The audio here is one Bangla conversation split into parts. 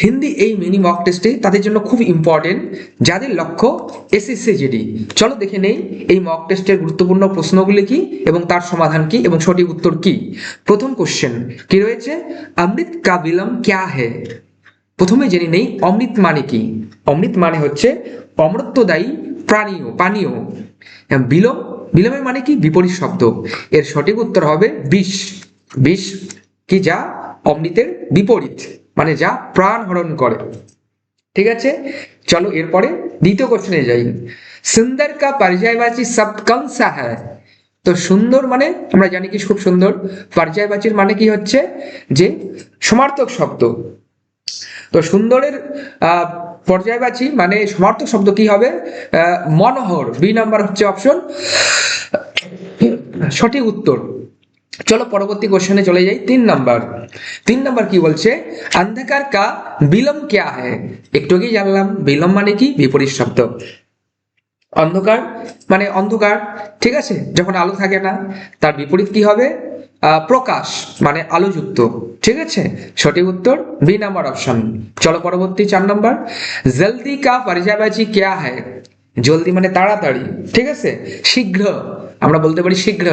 হিন্দি এই মিনি মক টেস্টে তাদের জন্য খুব ইম্পর্টেন্ট, যাদের লক্ষ্য এসএসসি জিডি। চলো দেখে নেই এই মক টেস্টের গুরুত্বপূর্ণ প্রশ্নগুলি কি এবং তার সমাধান কি এবং সঠিক উত্তর কি। প্রথম কোশ্চেন কি রয়েছে, অমৃত কা বিলম ক্যা হ্যায়। প্রথমে জেনে নেই অমৃত মানে কি। অমৃত মানে হচ্ছে অমৃতদায়ী পানীয়। বিলম, বিলমের মানে কি বিপরীত শব্দ। এর সঠিক উত্তর হবে বিষ। বিষ কি, যা অমৃতের বিপরীত, মানে যা প্রাণ হরণ করে। ঠিক আছে, চলো এরপরে দ্বিতীয় কোশ্চেনে যাই। সুন্দর কা পর্যায়বাচী শব্দ কौन सा है। তো সুন্দর মানে আমরা জানি কি খুব সুন্দর। পর্যায়বাচীর মানে কি হচ্ছে যে সমার্থক শব্দ। তো সুন্দরের পর্যায়বাচী মানে সমার্থক শব্দ কি হবে, মনোহর। বি নাম্বার হচ্ছে অপশন সঠিক উত্তর। চলো পরবর্তী কোশ্চেনে চলে যাই। 3 নাম্বার কি বলছে, অন্ধকার কা বিলম ক্যা হ্যায়। একটু আগেই জানলাম বিলম মানে কি বিপরীত শব্দ। অন্ধকার মানে অন্ধকার, ঠিক আছে, যখন আলো থাকে না তার বিপরীত কি হবে, প্রকাশ মানে আলোযুক্ত। ঠিক আছে, সঠিক উত্তর বি নাম্বার অপশন। চলো পরবর্তী 4 নাম্বার, জলদি কা পর্যায়বাচী ক্যা হ্যায়। জলদি মানে তাড়াতাড়ি, ঠিক আছে, শীঘ্র, আমরা বলতে পারি শীঘ্র,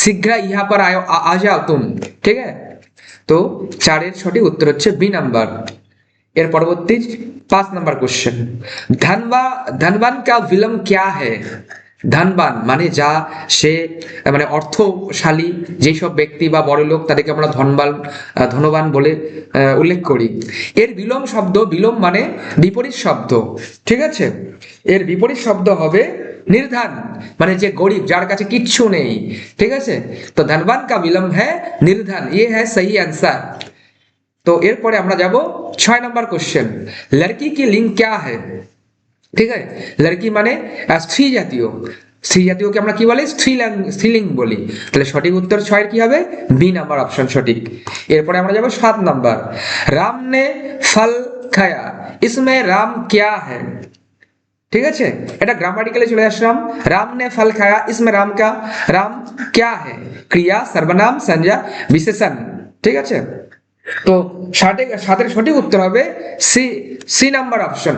শীঘ্র ইহা পর আ যাও তুম। ঠিক আছে, তো 4-এর সঠিক উত্তর হচ্ছে বি নাম্বার। এর পরবর্তী 5 নাম্বার কোশ্চেন, ধনবান কা বিলম ক্যা হ্যায়। ধনবান মানে যা সে মানে অর্থশালী যেসব ব্যক্তি বা বড় লোক তাদেরকে আমরা ধনবান বলে উল্লেখ করি। এর বিলোম শব্দ, বিলোম মানে বিপরীত শব্দ। ঠিক আছে, এর বিপরীত শব্দ হবে নির্ধন, মানে যে গরিব, যার কাছে কিচ্ছু নেই। ঠিক আছে, তো ধনবান কা বিলম হ্যায় নির্ধন, ये है सही आंसर। তো এরপরে আমরা যাব 6 নাম্বার কোশ্চেন, লড়কি কি লিঙ্গ ক্যা है। ঠিক আছে, লড়কি মানে স্ত্রী জাতীয়। স্ত্রী জাতীয়কে আমরা কি বলি, স্ত্রীলিঙ্গ বলি। তাহলে সঠিক উত্তর 6-এর কি হবে, বি নাম্বার অপশন সঠিক। এরপরে আমরা যাব 7 নাম্বার, রাম নে ফল খায়া ইসমে রাম ক্যা है। ঠিক আছে, এটা গ্রামাটিক্যালি চলে আসলাম। রাম নে ফল খায়া ইসমে রাম ক্যা है, ক্রিয়া, সর্বনাম, সংজ্ঞা, বিশেষণ। ঠিক আছে, তো 7-এর সঠিক উত্তর হবে সি নাম্বার অপশন।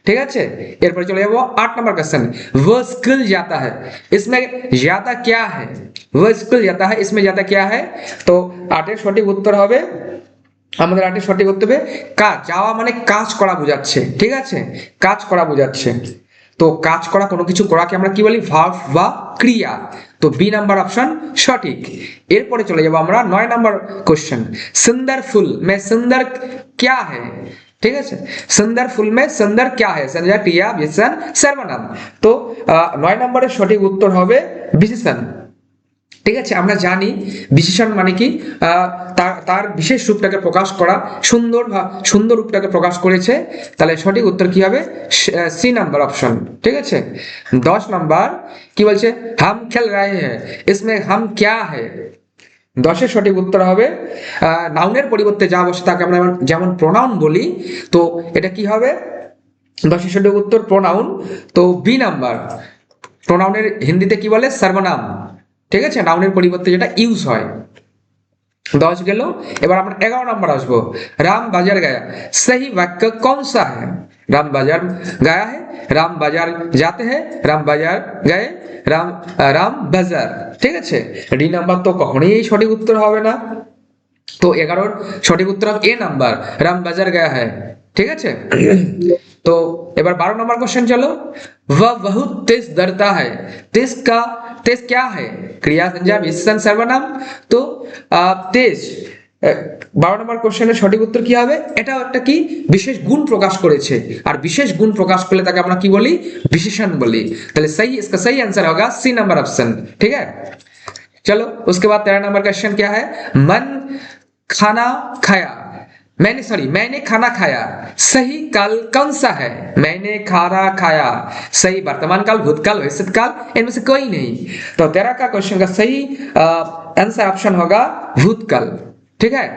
ঠিক আছে, এরপরে চলে যাবো 8 নাম্বার क्वेश्चन, वो स्किल जाता है इसमें ज्यादा क्या है। वो स्किल जाता है इसमें ज्यादा क्या है। তো 8-এর সঠিক উত্তর হবে, আমাদের 8-এর সঠিক উত্তর হবে কাজ। যাওয়া মানে কাজ করা বোঝাচ্ছে। ঠিক আছে, কাজ করা বোঝাচ্ছে। তো কাজ করা, কোনো কিছু করাকে আমরা কি বলি, ভার্ব বা ক্রিয়া। তো বি নাম্বার অপশন সঠিক। এরপরে চলে যাব আমরা 9 নাম্বার কোশ্চেন, সুন্দর ফুল মে সুন্দর ক্যা है। ঠিক আছে, সুন্দর ফুল মে সুন্দর ক্যা है, সংজ্ঞা, ক্রিয়া, বিশেষণ, সর্বনাম। তো 9 নাম্বারের সঠিক উত্তর হবে বিশেষণ। ঠিক আছে, আমরা জানি বিশেষণ মানে কি, তার বিশেষ রূপটাকে প্রকাশ করা, সুন্দর রূপটাকে প্রকাশ করেছে। তাহলে সঠিক উত্তর কি হবে, সি নাম্বার অপশন। ঠিক আছে, 10 নাম্বার কি বলছে, হাম খেল রাহে হ্যায় ইসমে হাম ক্যা है। 10-এর সঠিক উত্তর হবে, নাউনের পরিবর্তে যা বসে তাকে আমরা যেমন প্রোনাউন বলি, তো এটা কি হবে, 10-এর সঠিক উত্তর প্রোনাউন। তো বি নাম্বার, প্রোনাউনের হিন্দিতে কি বলে, সর্বনাম। ঠিক আছে, নাউনের পরিবর্তে যেটা ইউজ হয়। 10 গেল। এবার আমরা 11 নাম্বার আসবো, রাম বাজার গায়া সহি বাক্য कौन सा है। राम बाजार गया है, राम बाजार जाते हैं, राम बाजार गए, রাম বাজার। ঠিক আছে, ডি নাম্বার তো কখনোই সঠিক উত্তর হবে না। তো 11-র সঠিক উত্তর হবে এ নাম্বার, রাম বাজার গায়া है। ঠিক আছে, তো এবার 12 নাম্বার কোশ্চেন চলো, वह बहुत तेज दौड़ता है, तेज क्या है, क्रिया, संज्ञा, विशेषण, सर्वनाम। তো তেজ, 12 নাম্বার কোশ্চেনের সঠিক উত্তর কি হবে, এটা একটা কি বিশেষ গুণ প্রকাশ করেছে, আর বিশেষ গুণ প্রকাশ করলে তাকে আমরা কি বলি, বিশেষণ বলি। তাহলে सही, इसका सही आंसर होगा सी नंबर ऑप्शन। ठीक है, चलो उसके बाद 13 नंबर क्वेश्चन क्या है, मैंने खाना खाया सही काल कौन सा है। मैंने खाना खाया, सही वर्तमान काल, भूतकाल, भविष्यत काल, इनमें से कोई नहीं। तो 13 का क्वेश्चन का सही आंसर ऑप्शन होगा भूतकाल। ठीक है,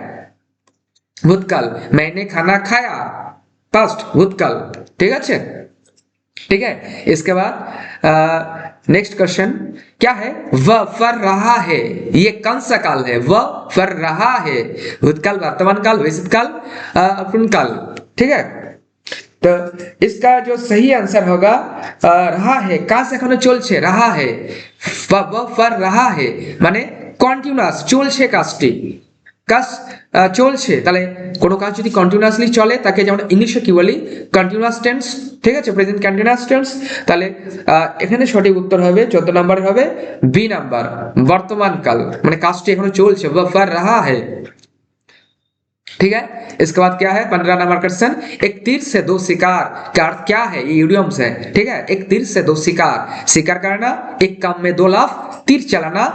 भूतकाल, मैंने खाना खाया, पास्ट, भूतकाल। ঠিক আছে, ठीक है। इसके बाद नेक्स्ट क्वेश्चन क्या है, वह फर रहा है, ये कौन सा काल है, वह फर रहा है, भूतकाल, वर्तमान काल, भविष्य काल, अपूर्ण काल, ठीक है। तो इसका जो सही आंसर होगा रहा है, काश एखोनो चलছে, रहा है, वह फर रहा है মানে কন্টিনিউয়াস চলছে কাজটি, কাজ চলছে, তাহলে কোনো কাজ যদি কন্টিনিউয়াসলি চলে তাকে যেমন ইংলিশে কি বলি কন্টিনিউয়াস টেন্স, ঠিক আছে, প্রেজেন্ট কন্টিনিউয়াস টেন্স। তাহলে এখানে সঠিক উত্তর হবে 14 নম্বরে হবে বি নাম্বার, বর্তমান কাল, মানে কাজটি এখনো চলছে, वह कर रहा है, ठीक है। इसके बाद क्या है 15 नंबर क्वेश्चन, एक तीर से दो शिकार का अर्थ क्या है, ये इडियम्स है, ठीक है। एक तीर से दो शिकार, शिकार करना, एक काम में दो लाभ, तीर चलाना,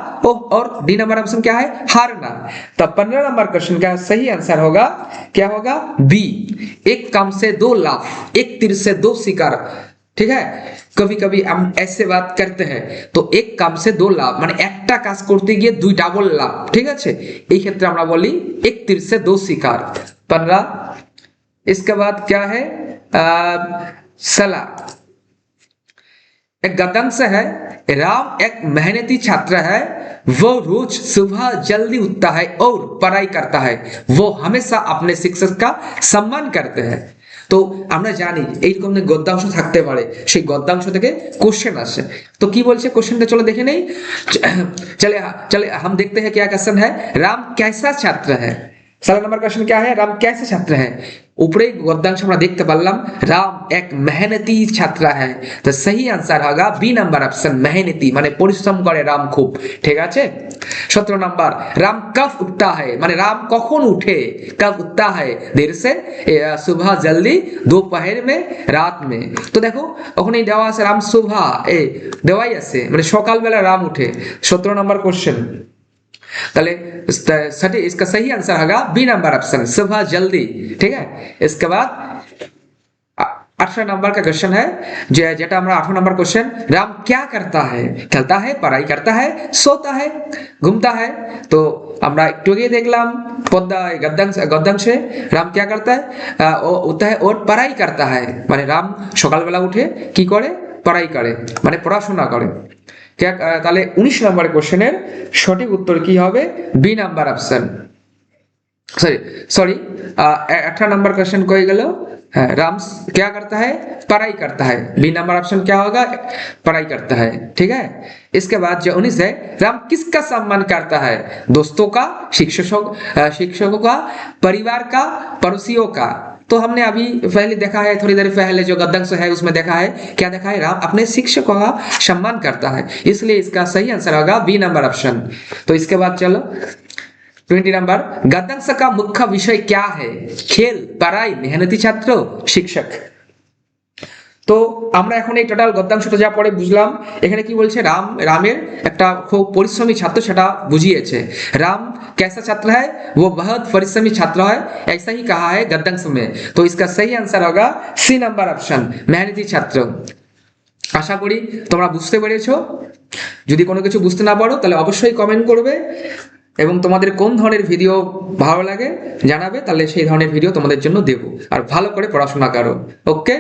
और डी नंबर ऑप्शन क्या है, हारना। तो 15 नंबर क्वेश्चन का सही आंसर होगा, क्या होगा, बी, एक काम से दो लाभ, एक तीर से दो शिकार, ठीक है। कभी कभी हम ऐसे बात करते हैं, तो एक काम से दो लाभ মানে একটা কাজ করতে গিয়ে দুই ডাবল লাভ, ঠিক আছে, এই ক্ষেত্রে আমরা বলি एक तीर से दो शिकार। 15। इसके बाद क्या है सला, एक गद्यांश है, राम एक मेहनती छात्र है, वो रोज सुबह जल्दी उठता है और पढ़ाई करता है, वो हमेशा अपने शिक्षक का सम्मान करते हैं। तो আমরা জানি এইরকম গদ্যাংশ থাকতে পারে, সেই গদ্যাংশ থেকে কোশ্চেন আসে। তো কি বলছে কোশ্চেনটা, চলো দেখে নেই। चले चले हम देखते हैं क्या क्वेश्चन है, राम कैसा छात्र है। 16 नंबर क्वेश्चन क्या है, राम कैसे छात्र है। ऊपरे गद्यांश আমরা দেখতে পারলাম রাম এক মেহনতি ছাত্র है, তো সহি आंसर होगा बी नंबर ऑप्शन, मेहनती মানে পরিশ্রম করে রাম খুব, ঠিক আছে। 17 नंबर, राम कब उठता है, মানে राम কখন উঠে, कब उठता है, देर से, सुबह जल्दी, दोपहर में, रात में। तो देखो ওখানেই দেওয়া আছে রাম सुबह, দেওয়াই আছে মানে সকালবেলা রাম উঠে। 17 नंबर क्वेश्चन, তাহলে इसका सही आंसर होगा बी नंबर ऑप्शन, सुबह जल्दी, ठीक है। इसके बाद 18 नंबर का क्वेश्चन है, जेटा আমরা 18 नंबर क्वेश्चन, राम क्या करता है, खेलता है, पढ़ाई करता है, सोता है, घूमता है। तो আমরা একটু আগে দেখলাম পদ্মা গদ্যাংশে রাম क्या करता है, उठता है और पढ़ाई करता है, মানে রাম সকালবেলা উঠে কি করে, পড়াই করে, মানে পড়াশোনা করে। তাহলে 19 নম্বর কোশ্চেনের সঠিক উত্তর কি হবে, B number option, sorry 18 number question कोई गलो, राम क्या करता है, पढ़ाई करता है, बी नंबर ऑप्शन क्या होगा, पढ़ाई करता है, ठीक है। इसके बाद जो 19 है, राम किसका सम्मान करता है, दोस्तों का, शिक्षकों का, परिवार का, पड़ोसियों का। तो हमने अभी पहले देखा है, थोड़ी देर पहले जो गद्यांश है उसमें देखा है, क्या देखा है, राम अपने शिक्षकों का सम्मान करता है, इसलिए इसका सही आंसर होगा बी नंबर ऑप्शन। तो इसके बाद चलो 20 नंबर, गद्यांश का मुख्य विषय क्या है, खेल, पढ़ाई, मेहनती छात्र, शिक्षक। তো আমরা এখন এই টোটাল গদ্যাংশটা যা পড়ে বুঝলাম, এখানে কি বলছে, রামের একটা খুব পরিশ্রমী ছাত্র সেটা বুঝিয়েছে। राम कैसा छात्र है, वो बहुत परिश्रमी छात्र है, ऐसा ही कहा है गद्यांश में। तो इसका सही आंसर होगा सी नंबर ऑप्शन, मेहनती छात्र। আশা করি তোমরা বুঝতে পেরেছো। যদি কোনো কিছু বুঝতে না পারো তাহলে অবশ্যই কমেন্ট করবে, এবং তোমাদের কোন ধরনের ভিডিও ভালো লাগে জানাবে, তাহলে সেই ধরনের ভিডিও তোমাদের জন্য দেব। আর ভালো করে পড়াশোনা করো, ওকে।